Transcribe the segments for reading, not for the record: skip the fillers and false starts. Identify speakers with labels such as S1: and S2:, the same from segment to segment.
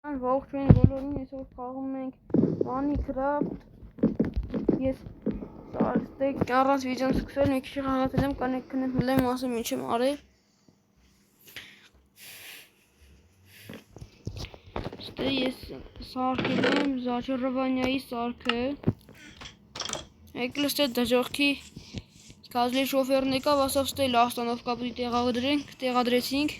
S1: Ողջույն բոլորին, այսօր խաղում ենք Minecraft։ Ես առանց վիդեոն սկսել մի քիչ խաղացել եմ, կներել եմ ասեմ ինչ եմ արել։ Ստե ես սարքել եմ Զաչարովանյայի սարքը։ Եկել ստե դժողքի կազլի շոֆերն եկավ, ասավ ստե լավ ստանովկա պիտի տեղադրեցինք։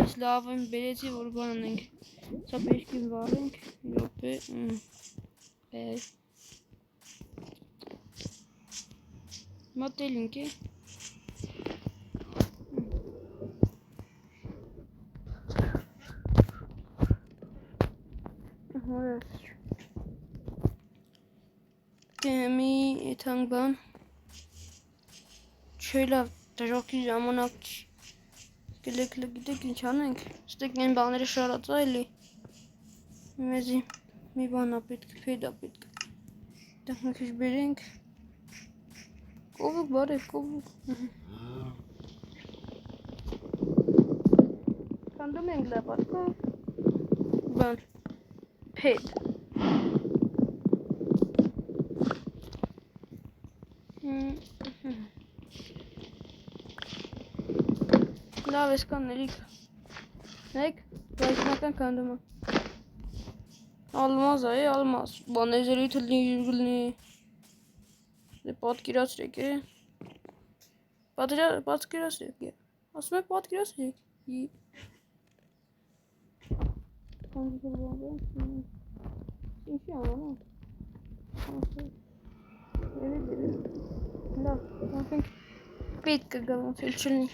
S1: Ես լավ եմ բերեցի, որ բան անենք, սա պեշկին վարենք, յոպե, մատելինք է, մի եթանք բան, չէ լավ, դժողքի ժամանակ գիտեք ինչ անենք, ստեք են բաները շարածա էլի, մեզի մի բանա պետք, փեդա պետք, դենք մի քիչ բերենք, կովուկ բարև, կովուկ, կանդում ենք լապատկա, բան, փեդ, լավ ես կան ներիք, նեք, բայցնական կանդումը, ալմազ է, ալմազ, բանեզերի թլնի յուգլնի, դե պատկիրացրեք է, պատկիրացրեք է, ասում է պատկիրացրեք, ինչի անանա, լավ, ոնք պետք կգամ ոնց էլ չլնի,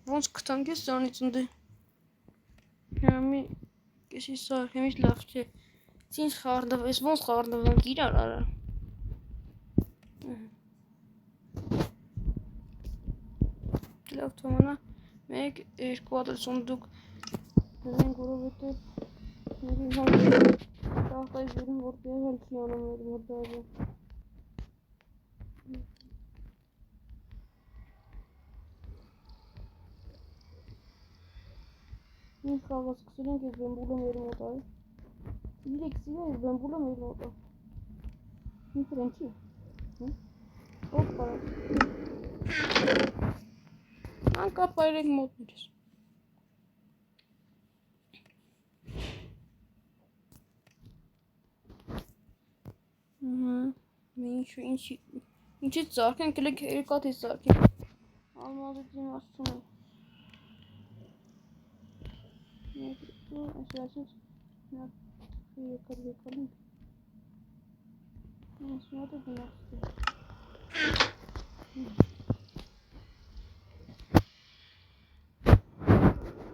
S1: ոնց կտանք ես ծանից ընդե, մի կեսի սարք, հեմից լավ չէ, ինձ խարդավ, ես ոնց խարդավանք իրար արա, լավ թոմանա, մեկ, երկու ատր սոնդուկ, դրենք որովհետև ների հանք տախտայ զուրում, որ տեղել չի անում էր մորդազը, Ինչ խաղա սկսել ենք ես բեմբուլը մեր մոտ այ, իրեք սիրա ես բեմբուլը մեր մոտ այ, ինչ ռենչի, ով պարած, անկապ այրեք մոտ ներես, ինչից ծարքեն, կլեք երկաթից ծարքեն, ալմազից իմ ասում եմ, այսպես եկալինք, ասմատը գնացտի,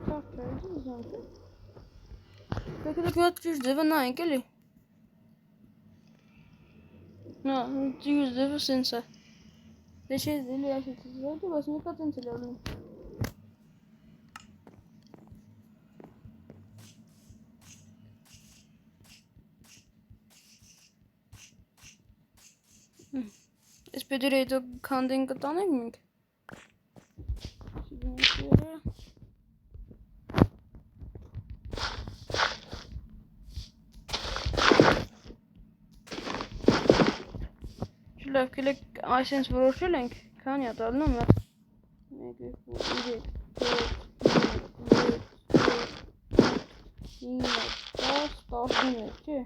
S1: ծարք չայր իմ զանքը, կեքդեք յոտ ճիշ ձևը նայենք էլի, նա ճիշ ձևը սենց է, դե չես դելի այսից զայդի, բայց մեկա ծենց էլ ալնում, Ես պետր է հետո քանդեն կտանենք մենք, Չլավ կելեք այսենց որոշել ենք, քանի ատալնում է, 1, 2, 3, 4, 5, 6, 10, չէ,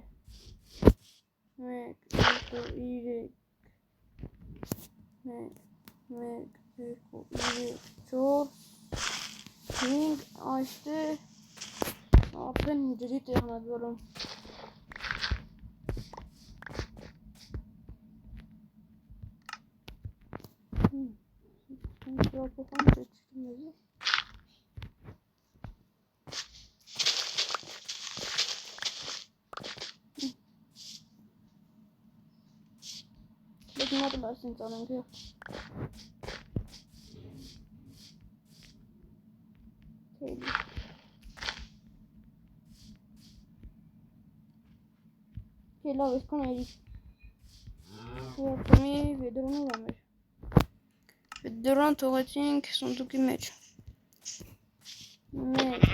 S1: 1, 2, 3, 1, 2, 3, 4, 5, այստե, ապեն ջրի տեղն ատ որում, Պոպան չեչկի մեզի, Դեք մատը լասինց անենք է, թեյլի, լավ եսքան այրիկ, Մի վեդրոնով ամեր, Դրան թողեցինք սունդուկի մեջ։ Մեկ,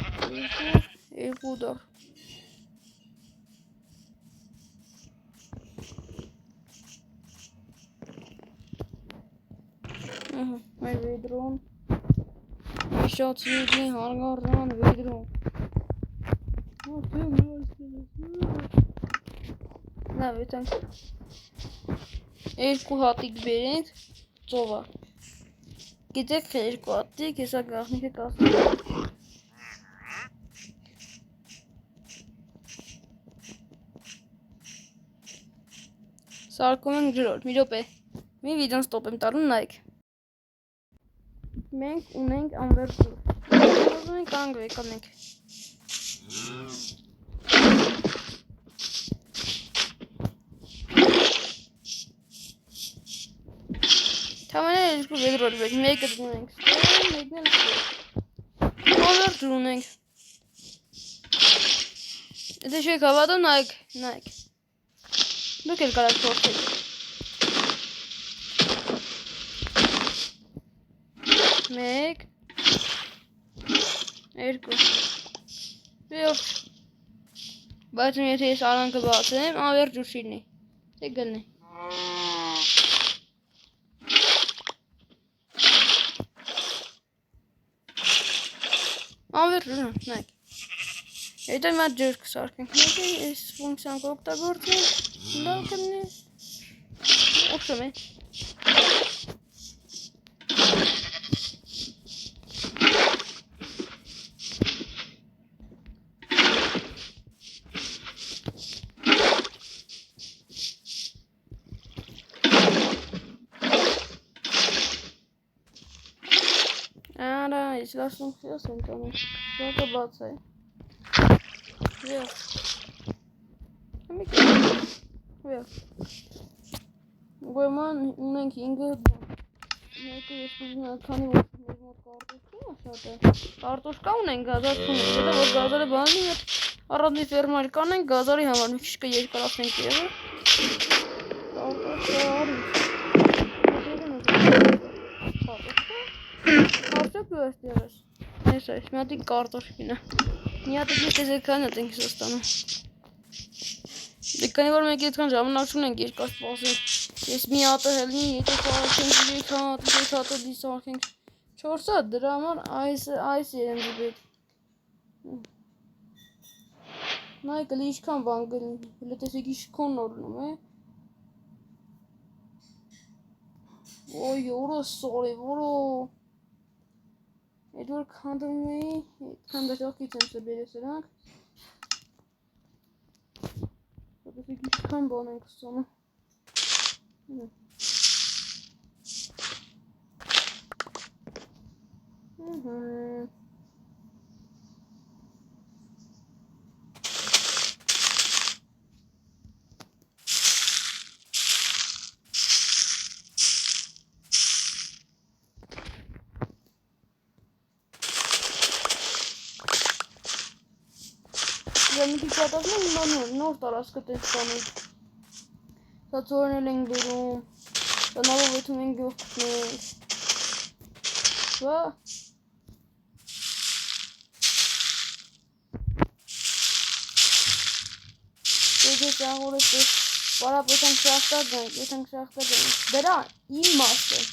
S1: երկու դար։ Մեր վեդրոն։ Իշացիգի հարգարան վեդրոն։ Լավ, եթանք երկու հատիկ բերենք ծովա։ Գիտեք երկու հատիկ, հեսա գաղնիքը կասնի։ Սարկում ենք ջրոր, մի րոպե։ Մի վիդեոն ստոպ եմ տալու, նայեք։ Մենք ունենք անվերջ ջուր։ Ուզում ենք անգվեկ անենք։ Թամանե երկու վեդրոր բեք, մեկը դնում ենք ստեղ, մեկն էլ ստեղ։ Անվերջ ջուր ունենք։ Եթե չեք հավատում, նայեք։ Դուք էլ կարաք փորձեք։ Մեկ, երկու, վերջ։ Բայց եթե ես արանքը բացեմ, անվերջ ջուր չի լինի։ Թե գնի։ Անվերջ ջուր, նայեք։ Հետո հիմա ջուր կսարքենք, մեկը այս ֆունկցիան կօգտագործենք, լավ կլինի, օգտվում է։ Արա, ես լասում խիոս եմ տանում, դոկը բաց է։ Վերջ։ Վերջ։ Գոյման ունենք 5 բան։ Մեկը ես ուզում եմ քանի որ մեր մոտ կարտոշկա շատ է։ Կարտոշկա ունենք, գազար չունենք, հետո որ գազարը բանի հետ առանձին ֆերմար կանենք գազարի համար մի քիչ կերկարացնենք եղը։ Կարտոշկա արի։ Կարտոշկա ես դերես։ Ես այս մի հատիկ կարտոշկին է։ Մի հատիկ ես եզերքան հատ ենք ստանում։ Դե քանի որ մենք այդքան ժամանակ չունենք երկար սպասենք։ Ես մի հատը հելնի, հետո սարքենք 3 հատ, 5 հատը դի սարքենք 4 հատ, դրա համար այս երեմզի պետք։ Նայք էլի ինչքան բան գլին, հլը տեսեք ինչքան նորնում է։ Ոյ, որո սորի, որո։ Այդ որ քանդում էի, քանդաճակից եմ սբերես էրանք։ Տեսեք ինչքան բան ենք ստանում։ Եվ մի քիչ պատասխան հիմա նոր տարածքը տես տանենք։ Սա ծորնել ենք բերում, տնալով եթում ենք գողքնենք։ Բա։ Եգետ աղորս տես պարապ եթանք շախտակ գանք, դրա իմ մաս է։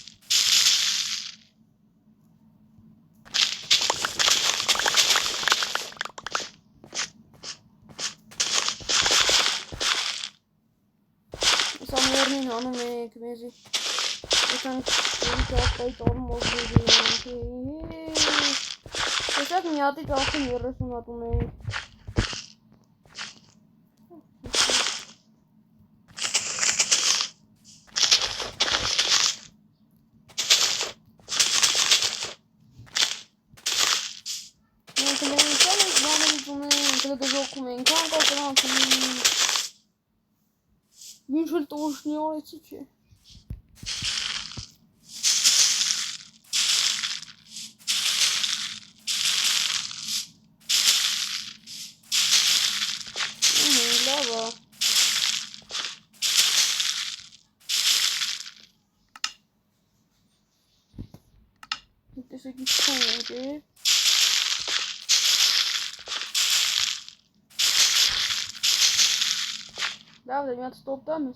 S1: Սամերնին հանում ենք մեզի եթանք շախտայի տորում ովգերի ենք տեսակ մի հատիկ արդեն 30 հատ ունենք Ինչ էլ տոշնի արեցի չէ։ Լավ է։ Տեսեք ինչ ենք է։ Լավ է, մի հատ ստոպ տամ,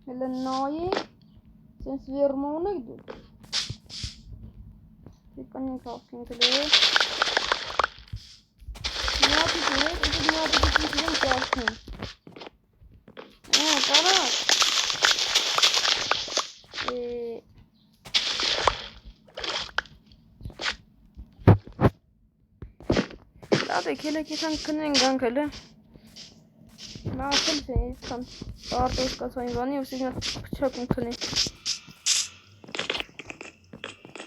S1: հելը նայի, սենց վերմոն եք դու։ Չեկան ենք ավքին կլերը։ Մի հատի կուրեք, էսդ մի հատի կուրեք իրեն կարքին։ Կարակ։ Լավ եք, հելը կեսան կնեն գանք հելը։ Նա ասել թե իսկան արտոս կացային բանի, ուսիկ նա պչակ ում կնի։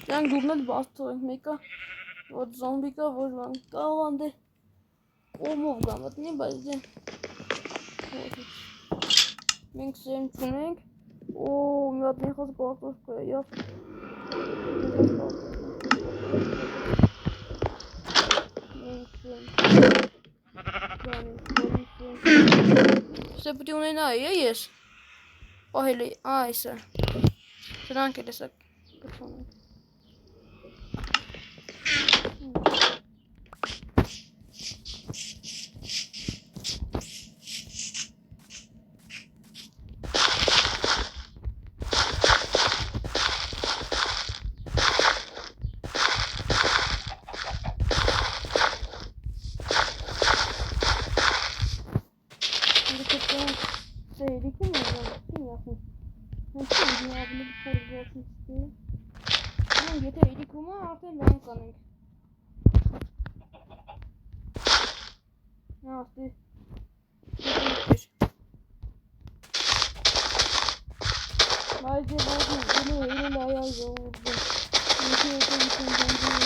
S1: Դրանք դուրն էլ բաստող ենք, մեկը ոչ զոմբիկա, ոչ բան, կաղան դե կոմով գամատնի, բայց դե մենք սեմ չունենք, մի հատ նեխած կարտոշկա է, և Սե պտի ունենա է ես, պահել է, այսը, սրանք էլ էսա կրթոնենք։ Եթե իրիկումը արդեն լան կանենք։ Աստի բայց է բազում իրել այալ ժողորդը ինքի ետը իքեն դանդրի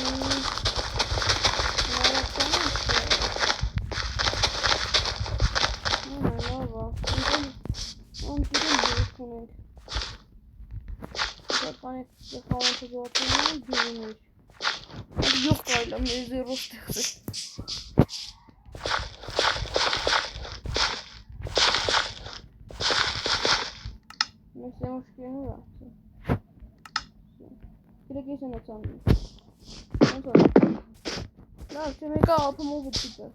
S1: նարակտանից լավա անտիրեն դուրք ունենք Պանեք խավանքը զատում են գյուղին էր գյուղ կայլա մեր զերով ստեղծ է Մեր սեմուշկերն ուր աղցը Գրեք ես են ոցանում Լավ, չէ մեկա ափմով ուտիկը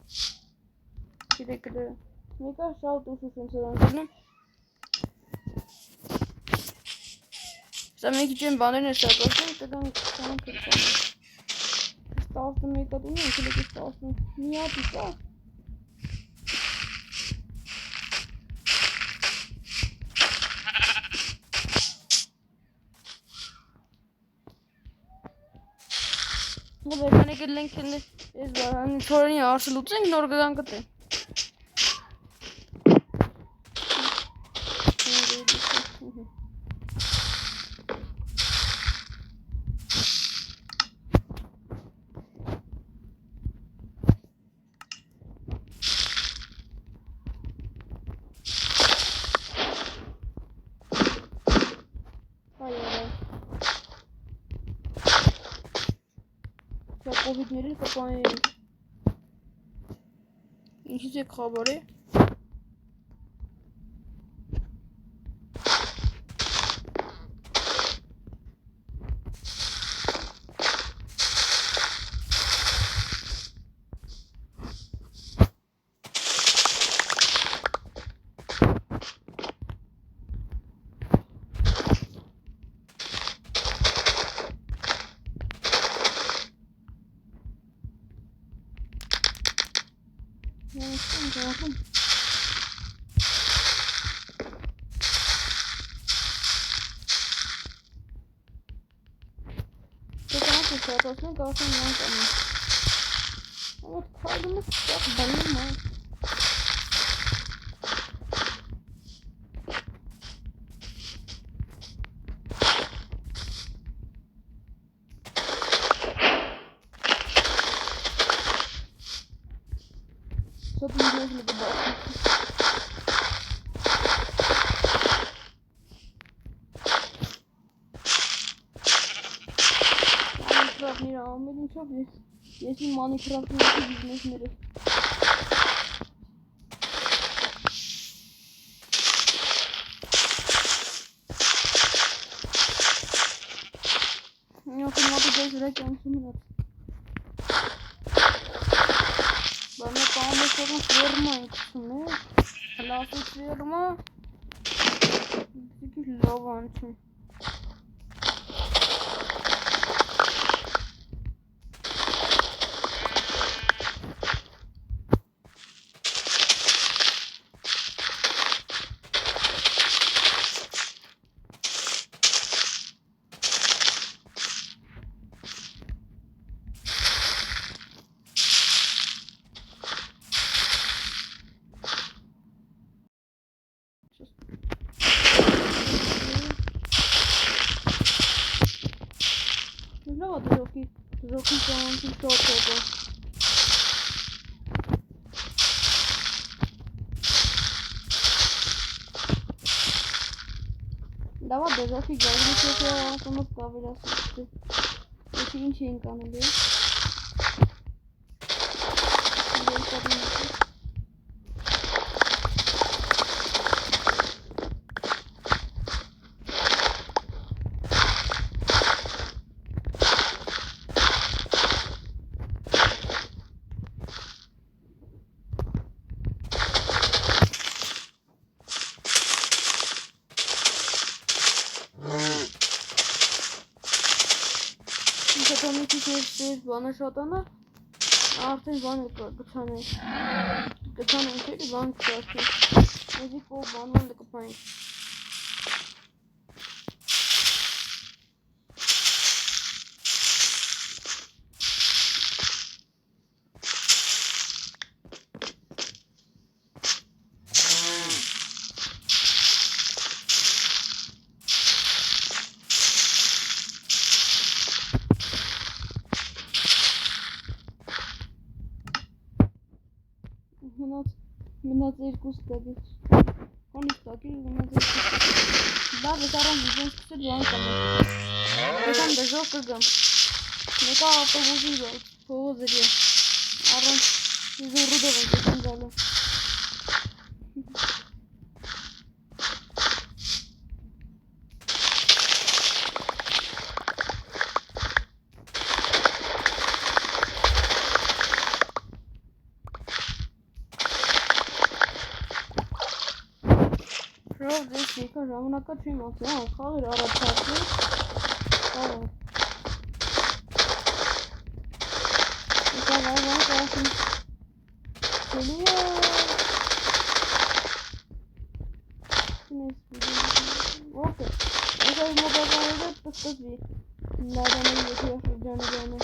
S1: Գրեք գրը Մեկա շաղտ ուսուս են սրան գնում Սա մեկի չեն բաներն է շակասում, տգան կան կրկանում Ստասնը մեկա դուն են, կլեք է ստասնը մի հատի կա Հոբ էքան եկել ենք են ես բարանի թորենի արսը լուծենք նոր գգան կտ է Կովիդներին կպային ենք Ինչից եք խաբար է Շատացնենք արդեն նան կանում Ամոտ քայլումը սաղ բանում է Շատ ինգեզ լգը բացնի Նրա ամեն ինչով ես իմ մանիքրաֆտների բիզնեսները դες վրա կյանքում մնաց։ Բանը պահում ես որոն ֆերմա ենք չում է, հլասուց ֆերմա, դիքի լավ անչում։ Լավ է դրոքի ճանանքի շոթոտը։ Լավ է դրոքի գազնի շոթը ակոնով կավերասիստի։ Եքի ինչ էինք անել է։ Բանը շատանա, արդեն բանը կցանենք էլի բան կցարդենք, եզի կով բանվան դը կպայինք։ Մնաց երկուս տագից, հոնից տակիր մնաց երկուս լավ ես առան վիզեն սկսել բան կամետ Եկամ դժող կգամ Մեկա ավտոբուզի փողոզերի առան վիզեն ռուդով ենք եկան գալու Դες եկա ժամանակա չի մացի, խաղեր առաջացի, խաղեր եկա վայվան կասին չելի է ոքե եկա իմ մոբայլները պստզվի լարանը եկի շրջանը բանը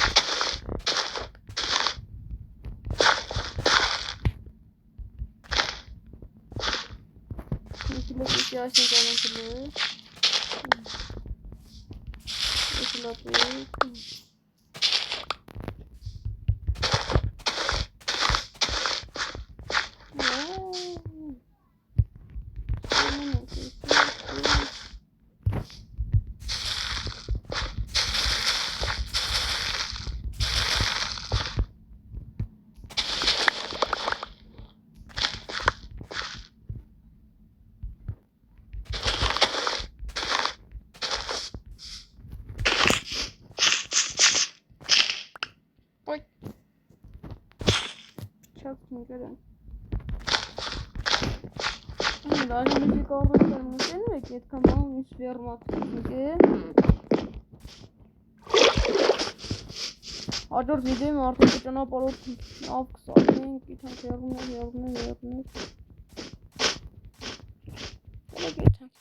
S1: Ясно, конечно. Даже не короче, не знаю, как канал не сверматки. Աջորդ վիդեոյում արդեն ճանապարհով լավ կսարքենք, իթանք երնում Ելեք եթանք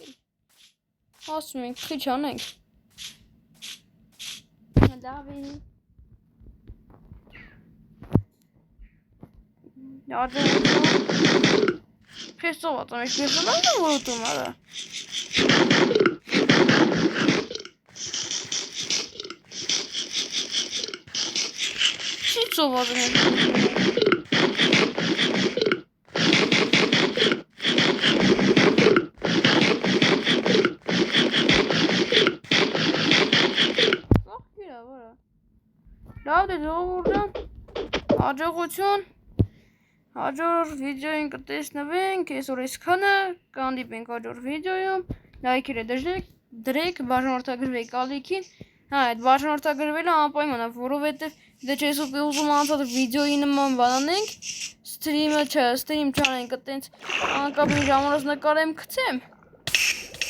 S1: ասում ենք, քիչ անենք լավ է աջորդ Քեստոված ամեջ պերսոնալ եմ որոտում արա Սովորում եմ Լավ դե ժողովուրդ հաջողություն Հաջորդ վիդեոյին կտեսնվենք այսօր այսքանը կհանդիպենք հաջորդ վիդեոյում լայքերը դրեք բաժանորդագրվեք ալիքին Հա, այդ բաժանորդագրվելը անպայման է, որովհետև դե չես ուզում անցած վիդեոյի նման բանանենք, ստրիմ չանենք, այտենց անկապին ժամանակ նկարեմ գցեմ։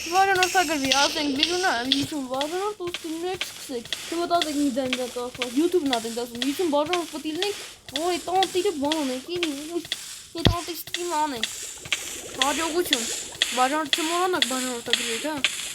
S1: Բաժանորդագրվի, ասենք բիզունա, 50 բաժանորդ ու ստրիմեք սկսեք։ Չմտածեք մի դեմ դա տասված, YouTube-ն ա դեն դասում, 50 բաժանորդ պետք լինենք, որ այդ տանտիրը բանանենք, այդ տանտիր ստրիմ անենք։ Հաջողություն, բաժանորդ չմոռանաք բաժանորդագրվեք, հա։